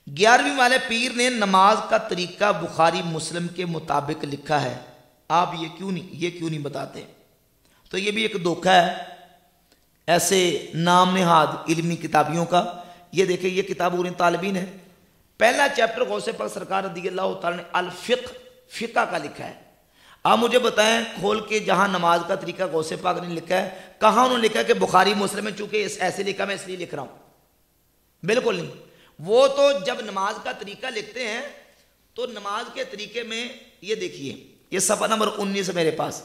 11ویں والے پیر نے نماز کا طریقہ بخاری مسلم کے مطابق لکھا ہے، آپ یہ کیوں نہیں بتاتے؟ تو یہ بھی ایک دھوکہ ہے ایسے نام نہاد علمی کتابیوں کا۔ یہ دیکھیں، یہ کتاب اور طالبین ہے، پہلا چیپٹر غوث پاک سرکار رضی اللہ تعالیٰ نے الفقہ، فقہ کا لکھا ہے۔ آپ مجھے بتائیں کھول کے، جہاں نماز کا طریقہ غوث پاک نے لکھا ہے، کہاں انہوں نے لکھا ہے کہ بخاری مسلم میں چونکہ ایسے لکھا میں اس لیے لکھ رہا ہوں؟ بالکل نہیں۔ وہ تو جب نماز کا طریقہ لکھتے ہیں تو نماز کے طریقے میں یہ دیکھیے، یہ صفحہ نمبر 19 ہے میرے پاس،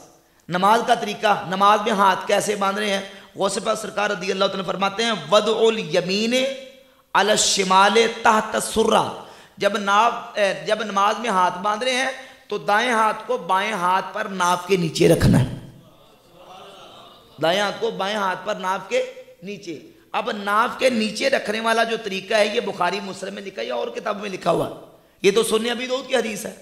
نماز کا طریقہ، نماز میں ہاتھ کیسے باندھ رہے ہیں۔ غوث پاک سرکار رضی اللہ تعالیٰ فرماتے ہیں وضع الیمین علی الشمال تحت السرہ، جب نماز میں ہاتھ باندھ رہے ہیں تو دائیں ہاتھ کو بائیں ہاتھ پر ناف کے نیچے رکھنا ہے، دائیں ہاتھ کو بائیں ہاتھ پر ناف کے نیچے۔ اب ناف کے نیچے رکھنے والا جو طریقہ ہے یہ بخاری مسلم میں لکھا ہے یا اور کتاب میں لکھا ہوا؟ یہ تو سنن ابی داؤد کی حدیث ہے۔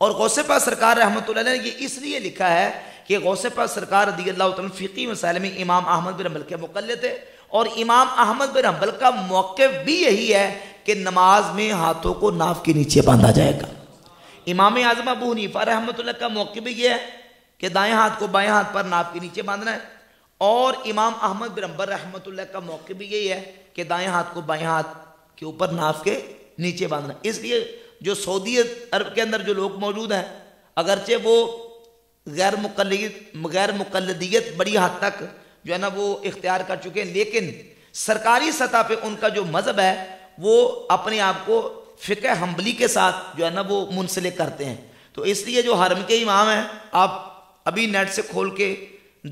اور غوث پاک سرکار رحمۃ اللہ علیہ نے یہ اس لیے لکھا ہے کہ غوث پاک سرکار رضی اللہ تعالیٰ فقہی مسائل میں امام احمد بن حنبل کے مقلد تھے، اور امام احمد بن حنبل کا موقف بھی یہی ہے کہ نماز میں ہاتھوں کو ناف کے نیچے باندھا جائے گا۔ امام اعظم ابو حنیفہ رحمۃ اللہ کا موقف بھی یہ ہے کہ دائیں ہاتھ کو بائیں ہاتھ پر ناف کے نیچے باندھنا ہے، اور امام احمد بن حنبل رحمۃ اللہ کا موقف بھی یہی ہے کہ دائیں ہاتھ کو بائیں ہاتھ کے اوپر ناف کے نیچے باندھنا ہے۔ اس لیے جو سعودی عرب کے اندر جو لوگ موجود ہیں، اگرچہ وہ غیر مقلدیت بڑی حد تک جو ہے نا وہ اختیار کر چکے ہیں، لیکن سرکاری سطح پہ ان کا جو مذہب ہے وہ اپنے آپ کو فقہ حنبلی کے ساتھ جو ہے نا وہ منسلک کرتے ہیں۔ تو اس لیے جو حرم کے امام ہیں، آپ ابھی نیٹ سے کھول کے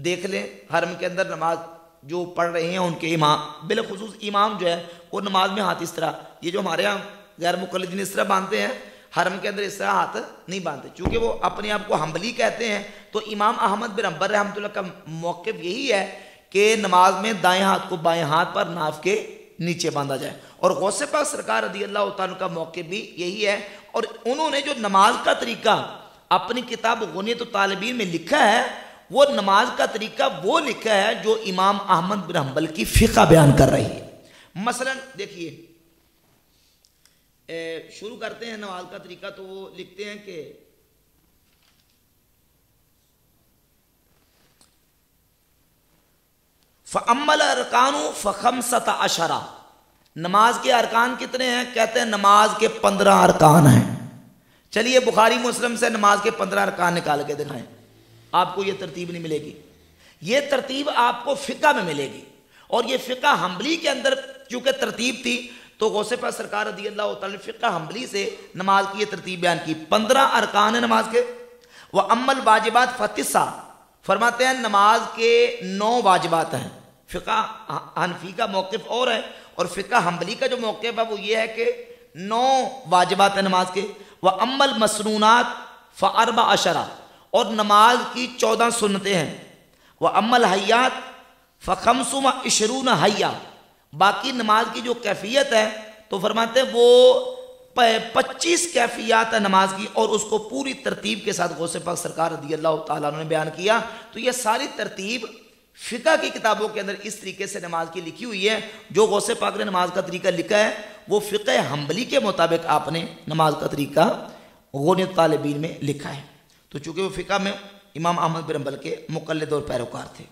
دیکھ لیں، حرم کے اندر نماز جو پڑھ رہے ہیں ان کے امام، بالخصوص امام جو ہے وہ نماز میں ہاتھ اس طرح، یہ جو ہمارے یہاں غیر مقلدین اس طرح باندھتے ہیں، حرم کے اندر اس طرح ہاتھ نہیں باندھتے، چونکہ وہ اپنے آپ کو حنبلی کہتے ہیں۔ تو امام احمد بن حنبل رحمۃ اللہ کا موقف یہی ہے کہ نماز میں دائیں ہاتھ کو بائیں ہاتھ پر ناف کے نیچے باندھا جائے، اور غوث پاک سرکار رضی اللہ تعالیٰ کا موقف بھی یہی ہے۔ اور انہوں نے جو نماز کا طریقہ اپنی کتاب غنیۃ الطالبین میں لکھا ہے، وہ نماز کا طریقہ وہ لکھا ہے جو امام احمد بن حنبل کی فقہ بیان کر رہی ہے۔ مثلا دیکھیے، شروع کرتے ہیں نماز کا طریقہ، تو وہ لکھتے ہیں کہ فَأَمَّا الْأَرْكَانُ فَخَمْسَةَ عَشَرَ، نماز کے ارکان کتنے ہیں؟ کہتے ہیں نماز کے 15 ارکان ہیں۔ چلیے بخاری مسلم سے نماز کے 15 ارکان نکال کے دکھائیں، آپ کو یہ ترتیب نہیں ملے گی، یہ ترتیب آپ کو فقہ میں ملے گی، اور یہ فقہ حنبلی کے اندر چونکہ ترتیب تھی تو غوث پاک سرکار رضی اللہ تعالیٰ نے فقہ حنبلی سے نماز کی یہ ترتیب بیان کی۔ 15 ارکان ہیں نماز کے۔ وَأَمَّا الْوَاجِبَاتُ فَتِسَعَ، فرماتے ہیں نماز کے 9 واجبات ہیں۔ فقہ حنفی کا موقف اور ہے، اور فقہ حنبلی کا جو موقف ہے وہ یہ ہے کہ 9 واجبات ہیں نماز کے۔ وَأَمَّا الْمَسْنُونَاتُ فَأَرْبَعَ، اور نماز کی 14 سنتیں ہیں۔ وَأَمَّا الْحَيَّاتُ فَخَمْسُ حَيَّةٌ، باقی نماز کی جو کیفیت ہے تو فرماتے ہیں وہ 25 کیفیات ہے نماز کی، اور اس کو پوری ترتیب کے ساتھ غوث پاک سرکار رضی اللہ تعالیٰ نے بیان کیا۔ تو یہ ساری ترتیب فقہ کی کتابوں کے اندر اس طریقے سے نماز کی لکھی ہوئی ہے۔ جو غوث پاک نے نماز کا طریقہ لکھا ہے وہ فقہ حنبلی کے مطابق آپ نے نماز کا طریقہ غنیۃ الطالبین میں لکھا ہے۔ تو چونکہ وہ فقہ میں امام احمد بن حنبل کے مقلد اور پیروکار تھے۔